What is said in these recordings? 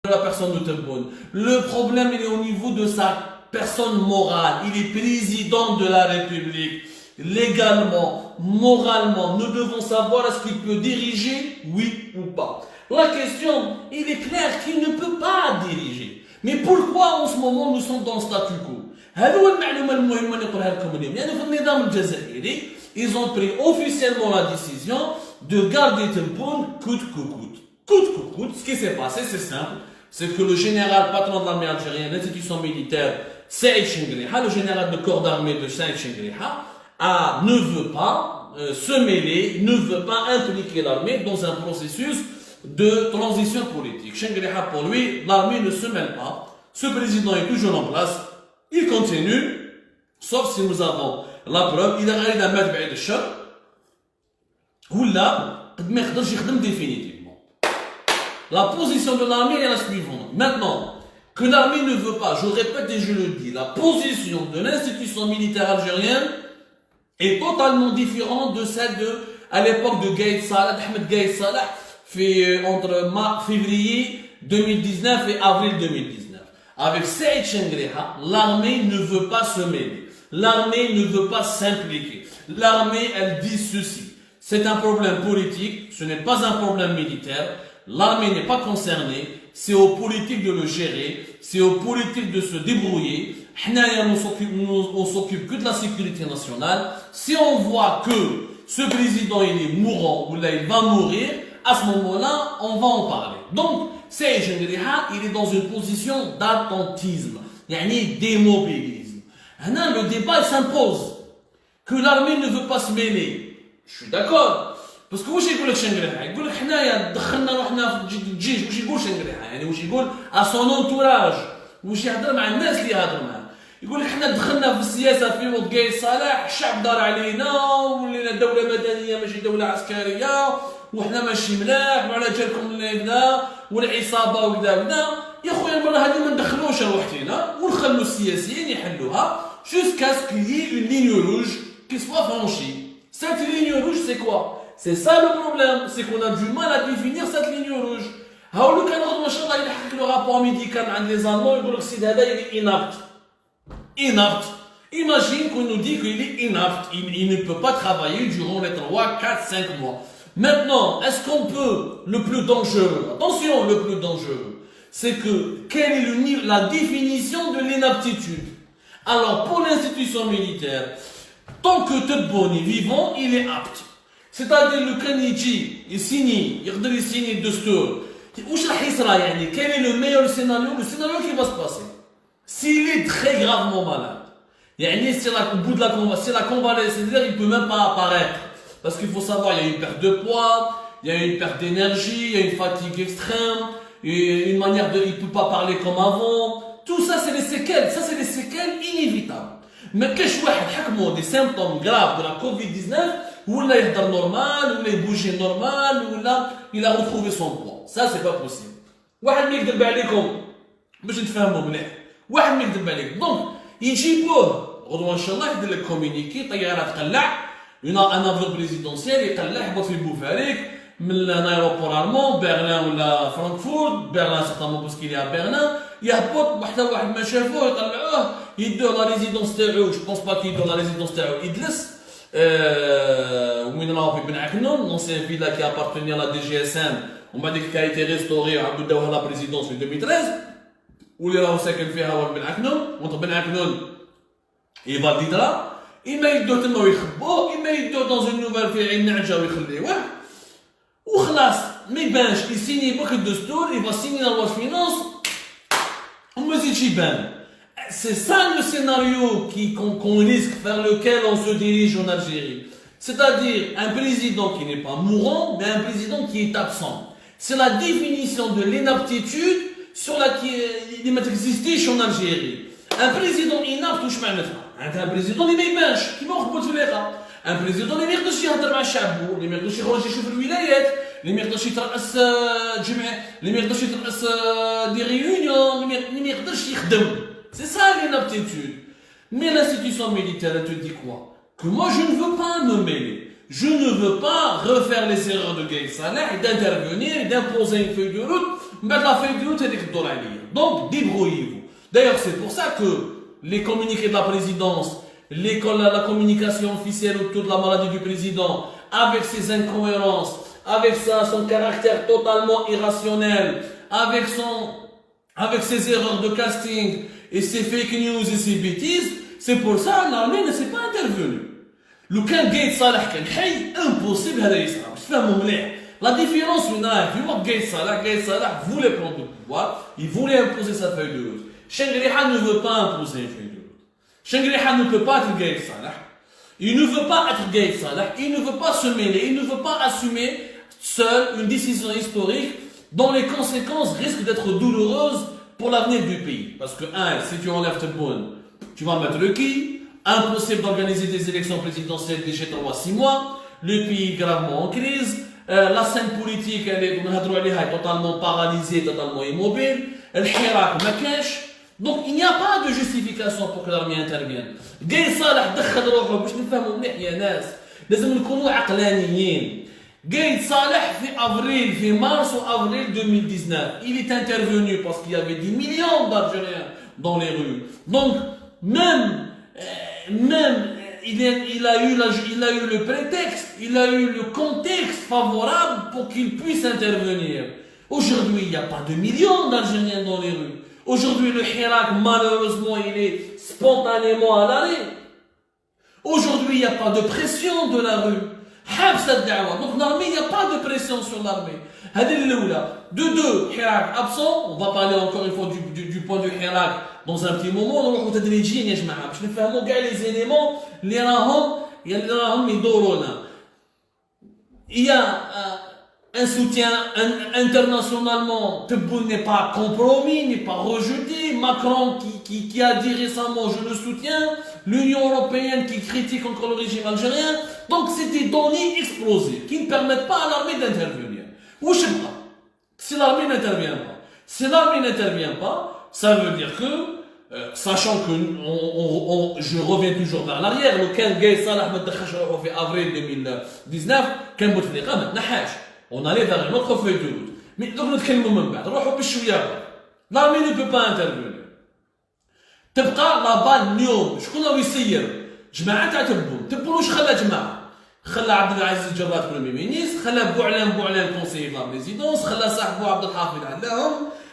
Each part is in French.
la personne de Tebboune. Le problème, il est au niveau de sa personne morale. Il est président de la République. Légalement, moralement, nous devons savoir est-ce qu'il peut diriger, oui ou pas. La question, il est clair qu'il ne peut pas diriger. Mais pourquoi en ce moment nous sommes dans le statu quo? Ils ont pris officiellement la décision de garder Tebboune coûte que coûte. Coûte que coûte, ce qui s'est passé, c'est simple. C'est que le général patron de l'armée algérienne, l'institution militaire, Saïd Chengriha, le général de corps d'armée de Saïd Chengriha, ne veut pas se mêler, ne veut pas impliquer l'armée dans un processus de transition politique. Chengriha, pour lui, l'armée ne se mêle pas. Ce président est toujours en place. Il continue, sauf si nous avons la preuve. Il a réalisé un match de choc. Ou là, il ne définitivement. La position de l'armée est la suivante. Maintenant, que l'armée ne veut pas, je répète et je le dis, la position de l'institution militaire algérienne est totalement différente de celle à l'époque de Gaïd Salah, Ahmed Gaïd Salah, entre février 2019 et avril 2019. Avec Saïd Chengriha, l'armée ne veut pas se mêler. L'armée ne veut pas s'impliquer. L'armée, elle dit ceci. C'est un problème politique, ce n'est pas un problème militaire. L'armée n'est pas concernée. C'est aux politiques de le gérer. C'est aux politiques de se débrouiller. On s'occupe que de la sécurité nationale. Si on voit que ce président il est mourant ou là il va mourir, à ce moment-là, on va en parler. Donc, Saïd Chengriha, il est dans une position d'attentisme, d'immobilisme. Le débat s'impose que l'armée ne veut pas se mêler. Je suis d'accord. Parce que واش يقول لك شنغريحه؟ يقول لك حنايا دخلنا روحنا في الجيش، واش يقول شنغريحه؟ يعني واش يقول ا سون انتوراج، واش يهضر مع الناس اللي يهضر معاه. يقول لك حنا دخلنا في السياسه في وقت قايد صالح، الشعب دار علينا ولينا دوله مدنيه ماشي دوله عسكريه، وحنا ماشي ملاح وعلى جالكم هنا والعصابه وكذا وكذا. يا خويا المره هذه ما ندخلوش روحتنا ونخلوا السياسيين يحلوها jusqu'à ce qu'il y ait une ligne rouge qui soit franchie. Cette ligne rouge, c'est quoi? C'est ça le problème, c'est qu'on a du mal à définir cette ligne rouge. هاولو كان غدوه ان شاء الله يلحق له رابور ميديكال عند لي زالمون يقول لك السيد هذا il est inapte. Inapte. Imagine qu'on nous dit qu'il est inapte, il ne peut pas travailler durant les 3, 4, 5 mois. Maintenant, est-ce qu'on peut, le plus dangereux, attention, le plus dangereux, c'est que quelle est la définition de l'inaptitude? Alors, pour l'institution militaire, tant que Tebboune est vivant, il est apte. C'est-à-dire le Kaniji, il signe, il signe le Destour. Quel est le meilleur scénario? Le scénario qui va se passer. S'il est très gravement malade, au bout de la convalescence, c'est-à-dire il ne peut même pas apparaître. Parce qu'il faut savoir, il y a une perte de poids, il y a une perte d'énergie, il y a une fatigue extrême, une manière de, il ne peut pas parler comme avant. Tout ça, c'est des séquelles. Ça, c'est des séquelles inévitables. Mais qu'est-ce que des symptômes graves de la Covid-19, où là, il est normal, où il bouge normal, où là, il a retrouvé son poids. Ça, c'est pas possible. واحد ما يكذب عليكم باش نتفاهموا مليح. واحد ما يكذب عليكم. Donc, يجيبوه غدوه ان شاء الله يدير لك كومونيكي طياره تقلع ان افيون بريزيدونسيال يقلع يهبط في بوفاريك من الايروبور المون برلين ولا فرانكفورت برلين سيغتامون باسكو يا برلين يهبط حتى واحد ما شافوه يطلعوه يدوه لا ريزيدونس تاعو. جو بونس با كيدوه لا ريزيدونس تاعو يجلس وين راهو في بن عكنون لونسيان فيلا كي ابارتوني لا دي جي اس ام ومن بعد كي ايتي ريستوري وعاودو داوها لا بريزيدونس في 2013 واللي راهو ساكن فيها هو بن عكنون وانت بن عكنون يفاليدرا اما يدوه تما ويخبوه اما يدوه دون اون نوفال في عين نعجه ويخليوه وخلاص ما يبانش يسيني بوك الدستور يبغى سيني لا لوا فينانس وما يزيدش يبان. C'est ça le scénario qu'on risque vers lequel on se dirige en Algérie. C'est-à-dire un président qui n'est pas mourant, mais un président qui est absent. C'est la définition de l'inaptitude sur laquelle il existe en Algérie. Un président inapte, واش معناتها؟ معناتها un président اللي ما يبانش كيما مخبوط في الواقع. Un président اللي ما يقدرش يهضر مع الشعب، اللي ما يقدرش يخرج يشوف الولايات، اللي ما يقدرش يترأس جمع، اللي ما يقدرش يترأس دي ريونيون، اللي ما يقدرش يخدم. C'est ça l'inaptitude. Mais l'institution militaire, elle te dit quoi? Que moi je ne veux pas me mêler. Je ne veux pas refaire les erreurs de Gaïd Salah et d'intervenir et d'imposer une feuille de route. Mais la feuille de route est des dollars. Donc, débrouillez-vous. D'ailleurs, c'est pour ça que les communiqués de la présidence, la communication officielle autour de la maladie du président, avec ses incohérences, avec son caractère totalement irrationnel, avec ses erreurs de casting et ses fake news et ses bêtises, c'est pour ça que l'armée ne s'est pas intervenue. Le cas Gaïd Salah كان حي impossible هذا يصير. تفهموا مليح. La différence هنا في Gaïd Salah voulait prendre le pouvoir, il voulait imposer sa feuille de route. Shengriha ne veut pas imposer une feuille de route. Shengriha ne peut pas être Gaïd Salah. Il ne veut pas être Gaïd Salah, il ne veut pas se mêler, il ne veut pas assumer seul une décision historique dont les conséquences risquent d'être douloureuses pour l'avenir du pays. Parce que, si tu enlèves Tebboune, tu vas mettre le qui? Impossible d'organiser des élections présidentielles d'ici 3-6 mois, le pays est gravement en crise, la scène politique, elle est totalement paralysée, totalement immobile, le Hirak ma cache. Donc il n'y a pas de justification pour que l'armée intervienne. Gaïd Salah دخل روحه باش نفهموا مليح يا ناس. لازم نكونوا عقلانيين. Gaïd Salah في mars ou avril 2019, il est intervenu parce qu'il y avait des millions d'Algériens dans les rues. Donc même il a eu le prétexte, il a eu le contexte favorable pour qu'il puisse intervenir. Aujourd'hui, il n'y a pas de millions d'Algériens dans les rues. Aujourd'hui, le Hirak, malheureusement, il est spontanément à l'arrêt. Aujourd'hui, il n'y a pas de pression de la rue. Donc, l'armée, il n'y a pas de pression sur l'armée. De deux, Hirak absent. On va parler encore une fois du point de Hirak dans un petit moment. On va regarder les éléments, les rahom, il y a un soutien internationalement. Tebboune n'est pas compromis, n'est pas rejeté. Macron qui a dit récemment je le soutiens. L'Union européenne qui critique encore le régime algérien. Donc c'est des données explosives qui ne permettent pas à l'armée d'intervenir. Ou je sais pas. Si l'armée n'intervient pas. Si l'armée n'intervient pas, ça veut dire que, sachant que je reviens toujours vers l'arrière, le cas Gaïd Salah en avril 2019, on allait vers une autre feuille de route. Mais donc l'armée ne peut pas intervenir. تبقى لا بال اليوم شكون راهو يسير جماعه تاع تبون واش خلى جماعه خلى عبد العزيز الجرات بريمي مينيس خلى بوعلان كونسيي لا بريزيدونس خلى صاحبو عبد الحافظ عندهم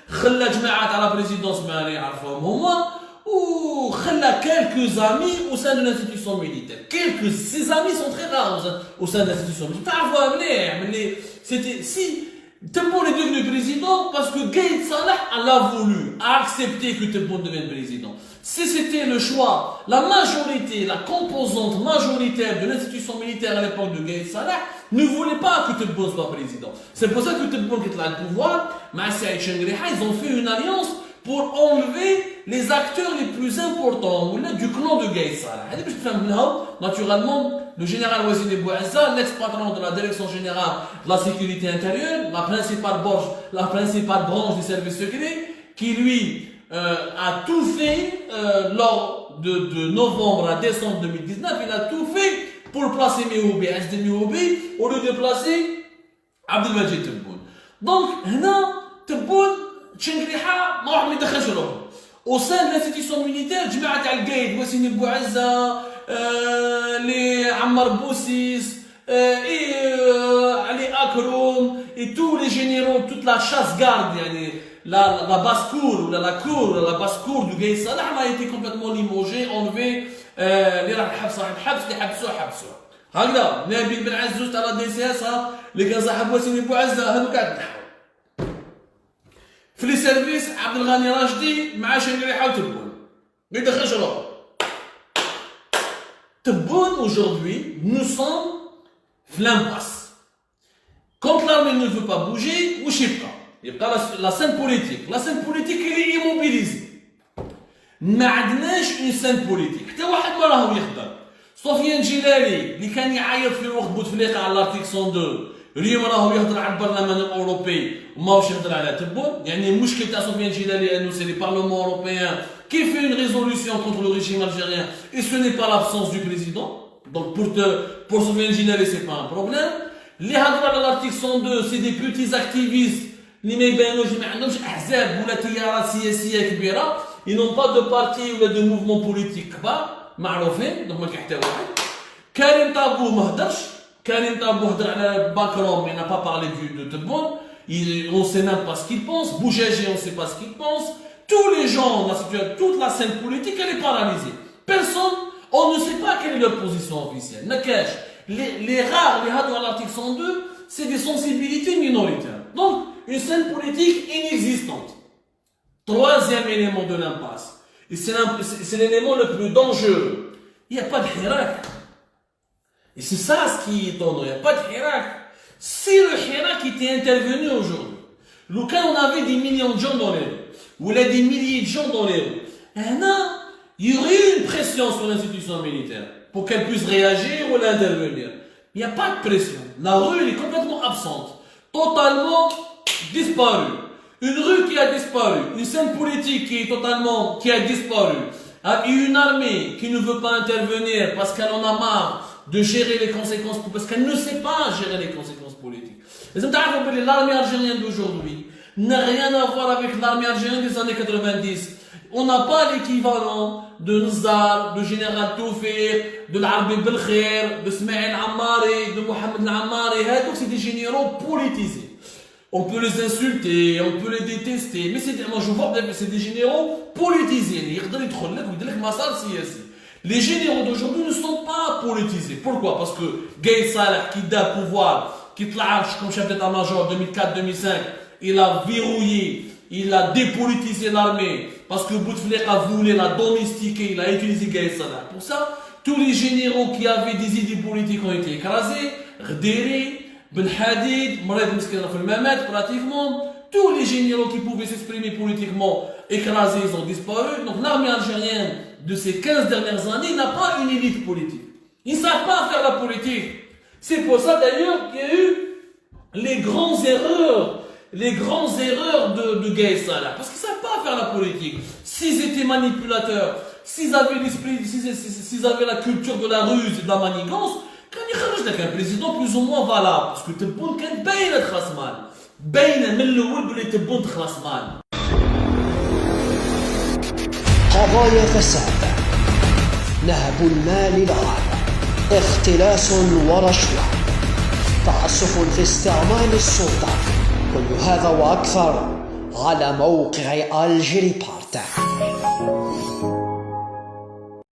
خلى جماعه تاع لا بريزيدونس ما يعرفوهم هما وخلى quelques amis au sein de l'institution militaire. Ces amis sont très rares au sein de l'institution militaire. تعرفوها مليح ملي c'était si Tebboune est devenu président parce que Gaïd Salah l'a voulu, a accepté que Tebboune devienne président. Si c'était le choix, la majorité, la composante majoritaire de l'institution militaire à l'époque de Gaïd Salah ne voulait pas que Tebboune soit président. C'est pour ça que Tebboune qui est là le pouvoir, Saïd Shengriha, ils ont fait une alliance pour enlever les acteurs les plus importants du clan de Gaïd Salah. Naturellement, le général Ouazine Bouazza, l'ex-patron de la direction générale de la sécurité intérieure, la principale branche des services secrets, qui lui a tout fait lors de novembre à décembre 2019, il a tout fait pour placer Mihoubi, SD Mihoubi, au lieu de placer Abdelmajid Tebboune. Donc, Tebboune, Shengriha, ما واحد ما يدخلش روحه. Au sein de l'institution militaire, جماعة تاع القايد وسيم بوعزة les Ammar Boussis, Ali Akroum, et tous les généraux, toute la chasse-garde, la basse-cour, la basse-cour du Gaïd Salah a été complètement limogée, enlevée, les حبسوه. هكذا نبيل بن عزوز تاع لا دي سي اس اللي كان صاحب وسيم بوعزة هذو قاعد نحاول. في لي سيرفيس عبد الغني راشدي مع شنقريحة وتبون. ما يدخلش روحه. Tebboune, aujourd'hui, nous sommes l'impasse. Quand l'armée ne veut pas bouger, ou je sais pas. Il y a la scène politique. La scène politique, elle est immobilisée. ما عندناش une scène politique. حتى واحد ما راهو يخدم. سفيان جلالي اللي كان يعيط في وقت بوتفليقه على الارتيكل 102 اليوم راهو يهضر على البرلمان الاوروبي وماهوش يهضر على تبون. يعني المشكل تاع سفيان جلالي انه سي لي بارلمون اوروبيان qui fait une résolution contre le régime algérien et ce n'est pas l'absence du président. Donc pour Soufiane Djinali, c'est pas un problème. Les hadras de l'article 102, c'est des petits activistes اللي ما يبانوش ما عندهمش احزاب ولا تيارات سياسيه كبيره ils n'ont pas de parti ولا de mouvement politique كبار معروفين دونك ما كيحتاجوا واحد. كريم طابو ما هدرش. كريم طابو هدر على باكرون mais n'a pas parlé de Tebboune. On sait même pas ce qu'il pense. Boujaji on sait pas ce qu'il pense. Tous les gens, toute la scène politique elle est paralysée. Personne, on ne sait pas quelle est leur position officielle. Nakash, les rares, les hadou à l'article 102, c'est des sensibilités minoritaires. Donc, une scène politique inexistante. Troisième élément de l'impasse. Et c'est l'élément le plus dangereux. Il n'y a pas de hirak. Et c'est ça ce qui est étonnant. Il n'y a pas de hirak. Si le hirak était intervenu aujourd'hui, quand on avait des millions de gens dans les rues, ou là des milliers de gens dans les rues, il y aurait eu une pression sur l'institution militaire pour qu'elle puisse réagir ou l'intervenir. Il n'y a pas de pression. La rue elle est complètement absente. Totalement disparue. Une rue qui a disparu. Une scène politique qui a disparu. Une armée qui ne veut pas intervenir parce qu'elle en a marre de gérer les conséquences, parce qu'elle ne sait pas gérer les conséquences politiques. L'armée algérienne d'aujourd'hui n'a rien à voir avec l'armée algérienne des années 90. On n'a pas l'équivalent de Nzar, de Général Toufir, de l'Arbi Belkhair, de Smaïl Ammari, de Mohamed Ammari. Donc c'est des généraux politisés. On peut les insulter, on peut les détester, mais moi je vois que c'est des généraux politisés. Les généraux d'aujourd'hui ne sont pas politisés. Pourquoi? Parce que Gaï Salah, qui a le pouvoir, qui est comme chef d'état-major 2004-2005, il a verrouillé, il a dépolitisé l'armée, parce que Bouteflika voulait la domestiquer, il a utilisé Gaï Salah. Pour ça, tous les généraux qui avaient des idées politiques ont été écrasés, Rderi, Ben Hadid, Mourad Meskina Mamet, pratiquement, tous les généraux qui pouvaient s'exprimer politiquement écrasés, ils ont disparu. Donc l'armée algérienne de ces 15 dernières années n'a pas une élite politique. Ils ne savent pas faire la politique. C'est pour ça d'ailleurs qu'il y a eu les grandes erreurs de Gaï Salah. Parce qu'ils ne savent pas faire la politique. S'ils étaient manipulateurs, s'ils avaient l'esprit, s'ils avaient la culture de la ruse et de la manigance, quand ils خرجوا un président plus ou moins valable. Parce que Tebboune كان باينة تخلص مال. باينة من الأول بلي تبون تخلص مال. قضايا فساد، نهب المال العام، اختلاس ورشوة، تعسف في استعمال السلطة، كل هذا وأكثر على موقع الجيري بارت.